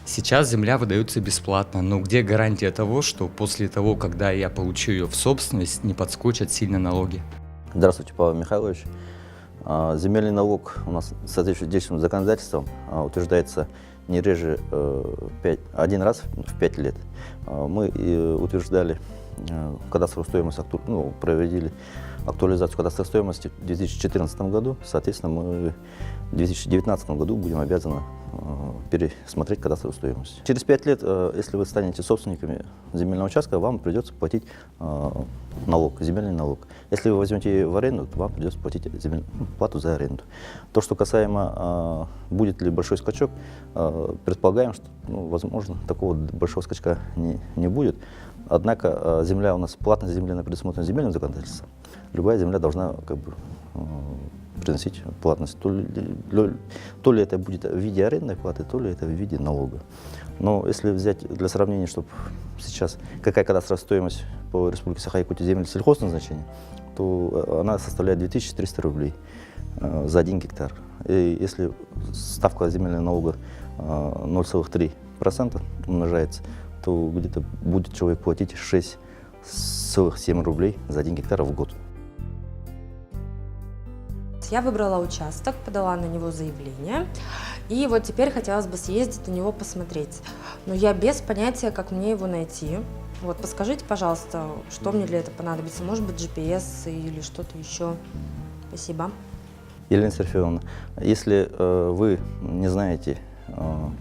Сейчас земля выдается бесплатно, но где гарантия того, что после того, когда я получу ее в собственность, не подскочат сильно налоги? Здравствуйте, Павел Михайлович. Земельный налог у нас в соответствии с действующим законодательством утверждается не реже один раз в 5 лет. Мы утверждали кадастровую стоимость, проводили актуализацию кадастровой стоимости в 2014 году. Соответственно, мы в 2019 году будем обязаны пересмотреть кадастровую стоимость. Через 5 лет, если вы станете собственниками земельного участка, вам придется платить налог, земельный налог. Если вы возьмете в аренду, то вам придется платить плату за аренду. То, что касаемо, будет ли большой скачок, предполагаем, что, возможно, такого большого скачка не будет. Однако земля у нас, платность земли предусмотрена земельным законодательством. Любая земля должна приносить платность. То ли это будет в виде арендной платы, то ли это в виде налога. Но если взять для сравнения, чтобы сейчас какая кадастровая стоимость по Республике Саха-Якутия земель сельхозназначения, то она составляет 2300 рублей за 1 гектар. И если ставка земельного налога 0,3% умножается, то где-то будет человек платить 6,7 рублей за 1 гектар в год. Я выбрала участок, подала на него заявление, и вот теперь хотелось бы съездить на него посмотреть. Но я без понятия, как мне его найти. Вот, подскажите, пожалуйста, что мне для этого понадобится? Может быть, GPS или что-то еще? Спасибо. Елена Сергеевна, если вы не знаете,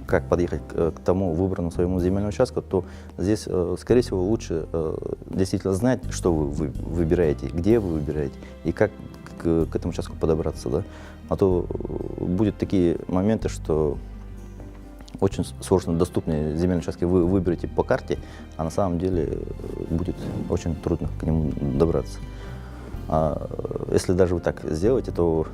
как подъехать к тому выбранному своему земельному участку, то здесь, скорее всего, лучше действительно знать, что вы выбираете, где вы выбираете и как к этому участку подобраться. Да? А то будут такие моменты, что очень сложно доступные земельные участки вы выберете по карте, а на самом деле будет очень трудно к нему добраться. А если даже вы так сделаете, то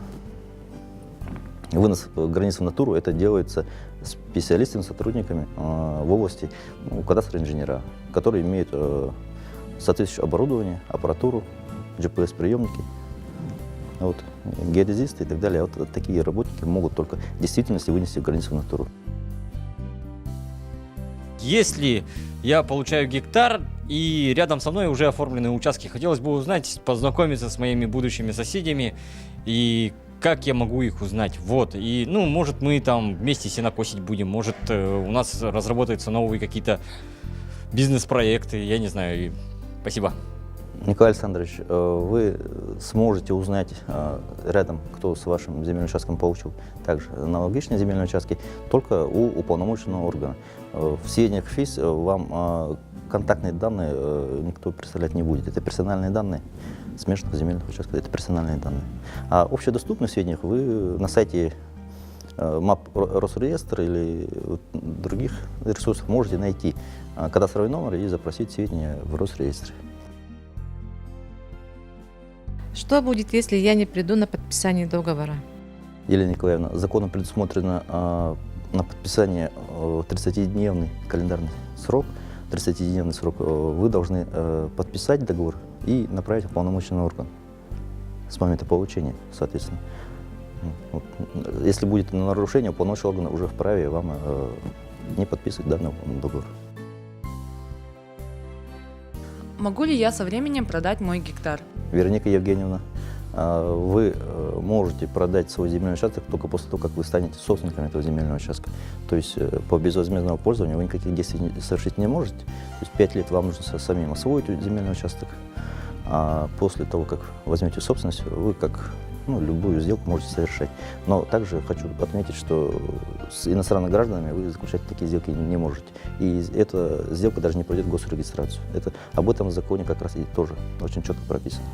вынос границ в натуру это делается специалистами, сотрудниками в области кадастрового инженера, которые имеют соответствующее оборудование, аппаратуру, GPS-приемники, геодезисты и так далее. Вот такие работники могут только в действительности вынести границу в натуру. Если я получаю гектар и рядом со мной уже оформлены участки, хотелось бы узнать, познакомиться с моими будущими соседями и как я могу их узнать. Вот. И, может, мы там вместе сенокосить будем, может, у нас разработаются новые какие-то бизнес-проекты, я не знаю. Спасибо. Николай Александрович, вы сможете узнать рядом, кто с вашим земельным участком получил также аналогичные земельные участки, только у уполномоченного органа. В сведениях ФИС вам контактные данные никто представлять не будет. Это персональные данные смешанных земельных участков, это персональные данные. А общедоступных сведениях вы на сайте МАП Росреестра или других ресурсов можете найти кадастровый номер и запросить сведения в Росреестре. Что будет, если я не приду на подписание договора? Елена Николаевна, законом предусмотрено на подписание 30-дневный календарный срок. 30-дневный срок вы должны подписать договор и направить в уполномоченный орган с момента получения, соответственно. Если будет нарушение, уполномоченный орган уже вправе вам не подписывать данный договор. Могу ли я со временем продать мой гектар? Вероника Евгеньевна, вы можете продать свой земельный участок только после того, как вы станете собственником этого земельного участка. То есть по безвозмездному пользованию вы никаких действий совершить не можете. То есть 5 лет вам нужно самим освоить земельный участок, а после того, как возьмете собственность, вы как любую сделку можете совершать. Но также хочу отметить, что с иностранными гражданами вы заключать такие сделки не можете. И эта сделка даже не пройдет госрегистрацию. Об этом в законе как раз и тоже очень четко прописано.